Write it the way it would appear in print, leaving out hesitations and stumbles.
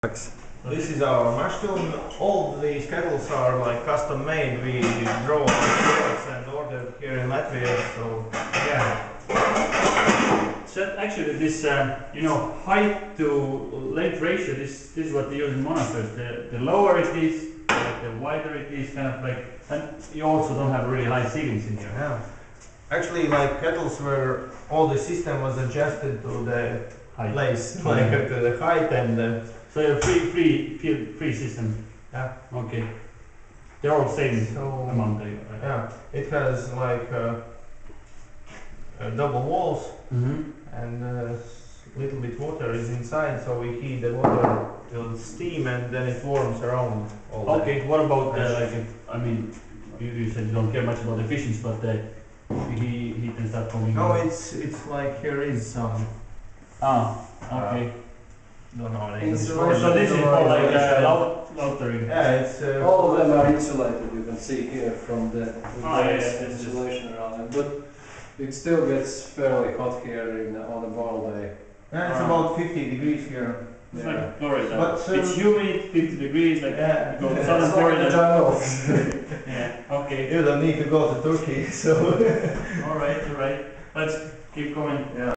This is our mash tun. All these kettles are like custom made. We draw products and order here in Latvia. So yeah. So actually, this height to length ratio. This is what they use in monasteries. The lower it is, the wider it is, kind of like. And you also don't have really high ceilings in here. Yeah. Actually, like kettles where all the system was adjusted to the Height. place, like to the height and. So a free system. Yeah. Okay. They're all same So amount, right? yeah, it has like double walls and little bit water is inside, so we heat the water till steam and then it warms around all day. Okay. What about like? I mean, you said you don't care much about efficiency, but heat and stuff coming. No, it's like here is some. Okay. Don't know. So this is more like loutering. Yeah, it's all of them are insulated. You can see here from the yeah, insulation around them, but it still gets fairly hot here on a boil day. yeah, it's about 50 degrees here. It's like Florida. But, it's humid, 50 degrees, like Yeah. you go to It's southern like Florida. the jungle. Yeah. Okay. You don't need to go to Turkey, so. All right. Let's keep going. Yeah.